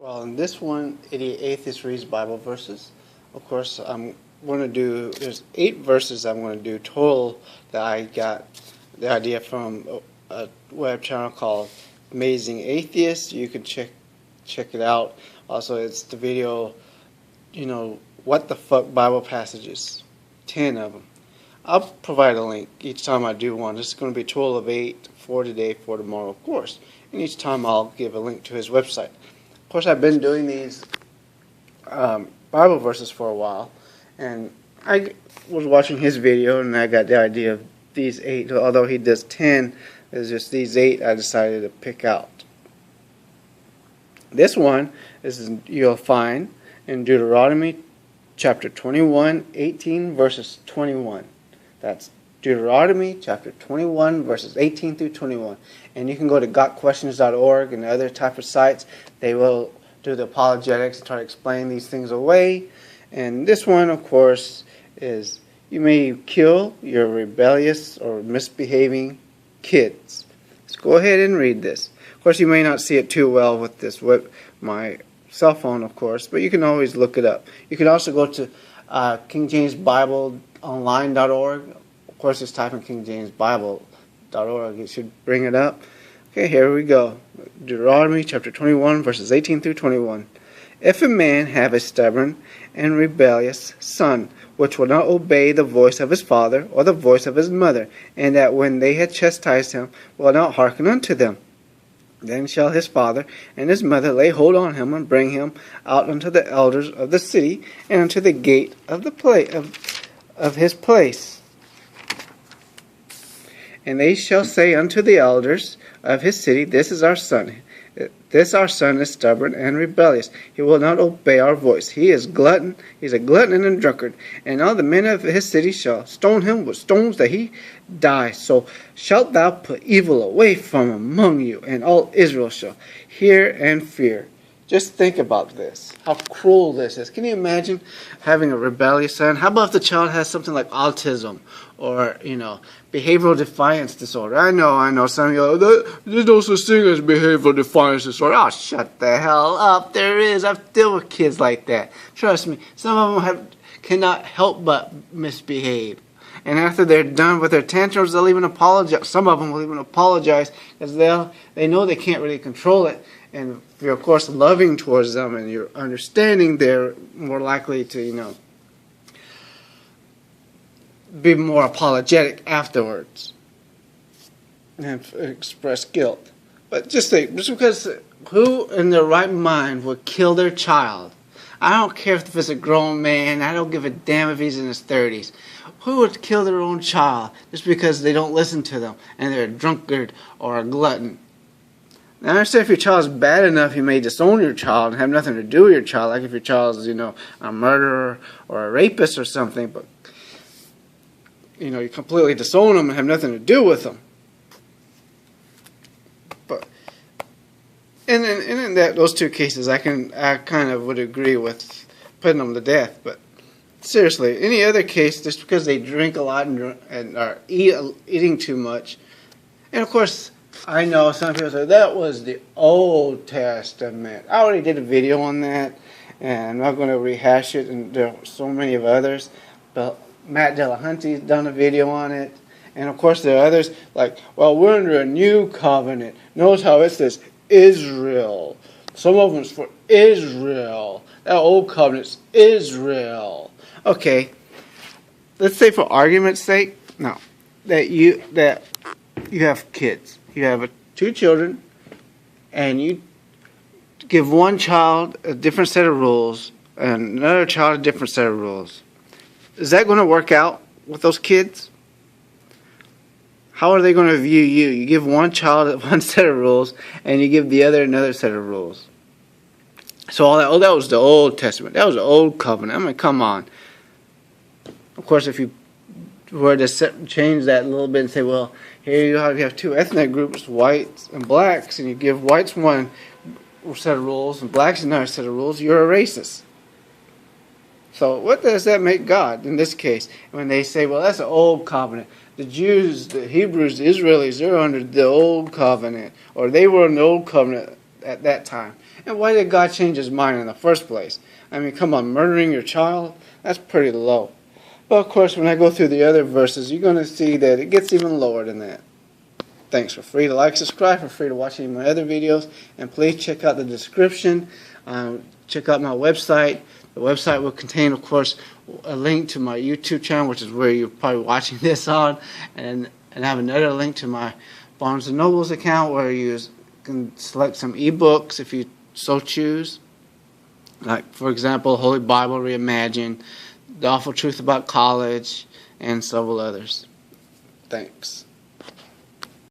Well, in this one, Idiot Atheist reads Bible verses. Of course, I'm going to do, there's 8 verses I'm going to do total that I got the idea from a web channel called Amazing Atheist. You can check it out. Also, it's the video, what the fuck Bible passages, 10 of them. I'll provide a link each time I do one. This is going to be a total of 8, 4 today, 4 tomorrow, of course. And each time I'll give a link to his website. Of course, I've been doing these Bible verses for a while, and I was watching his video, and I got the idea of these 8. Although he does 10, there's just these 8 I decided to pick out. This one you'll find in Deuteronomy chapter 21, 18 verses 21. That's Deuteronomy chapter 21 verses 18 through 21. And you can go to gotquestions.org and other type of sites. They will do the apologetics and try to explain these things away. And this one, of course, is you may kill your rebellious or misbehaving kids. Let's go ahead and read this. Of course, you may not see it too well with this my cell phone, of course, but you can always look it up. You can also go to kingjamesbibleonline.org. Of course, just type in kingjamesbible.org. It should bring it up. Okay, here we go. Deuteronomy chapter 21, verses 18 through 21. If a man have a stubborn and rebellious son, which will not obey the voice of his father or the voice of his mother, and that when they had chastised him will not hearken unto them, then shall his father and his mother lay hold on him and bring him out unto the elders of the city and unto the gate of the of his place. And they shall say unto the elders of his city, This is our son. This our son is stubborn and rebellious. He will not obey our voice. He is glutton. He is a glutton and a drunkard. And all the men of his city shall stone him with stones that he die. So shalt thou put evil away from among you, and all Israel shall hear and fear. Just think about this. How cruel this is. Can you imagine having a rebellious son? How about if the child has something like autism or, behavioral defiance disorder? I know. Some of you go, there's no such thing as behavioral defiance disorder. Oh, shut the hell up. There is. I've dealt with kids like that. Trust me. Some of them cannot help but misbehave. And after they're done with their tantrums, they'll even apologize. Some of them will even apologize because they know they can't really control it. And if you're, of course, loving towards them and you're understanding, they're more likely to, be more apologetic afterwards and express guilt. But just think, just because who in their right mind would kill their child? I don't care if it's a grown man. I don't give a damn if he's in his 30s. Who would kill their own child just because they don't listen to them and they're a drunkard or a glutton? Now, I understand if your child's bad enough, you may disown your child and have nothing to do with your child, like if your child's, a murderer or a rapist or something, but, you completely disown them and have nothing to do with them. But, and in those 2 cases, I kind of would agree with putting them to death, but seriously, any other case, just because they drink a lot and are eating too much, and of course, I know some people say that was the Old Testament. I already did a video on that, and I'm not going to rehash it, and there are so many of others. But Matt Delahunty's done a video on it, and of course there are others like, well, we're under a new covenant. Notice how it says Israel. Some of them's for Israel. That old covenant's Israel. Okay, let's say for argument's sake, no, that you have kids. You have 2 children, and you give one child a different set of rules, and another child a different set of rules. Is that going to work out with those kids? How are they going to view you? You give one child one set of rules, and you give the other another set of rules. So that was the Old Testament. That was the Old Covenant. I mean, come on. Of course, if you were to change that a little bit and say, well, here you have 2 ethnic groups, whites and blacks, and you give whites one set of rules and blacks another set of rules, you're a racist. So what does that make God in this case? When they say, well, that's the Old Covenant. The Jews, the Hebrews, the Israelis, they're under the Old Covenant. Or they were in the Old Covenant. at that time. And why did God change his mind in the first place? I mean, come on, murdering your child? That's pretty low. But of course, when I go through the other verses, you're going to see that it gets even lower than that. Thanks. Feel free to like, subscribe. Feel free to watch any of my other videos. And please check out the description. Check out my website. The website will contain, of course, a link to my YouTube channel, which is where you're probably watching this on. And I have another link to my Barnes & Noble's account where you can select some ebooks if you so choose. Like, for example, Holy Bible Reimagined, The Awful Truth About College, and several others. Thanks.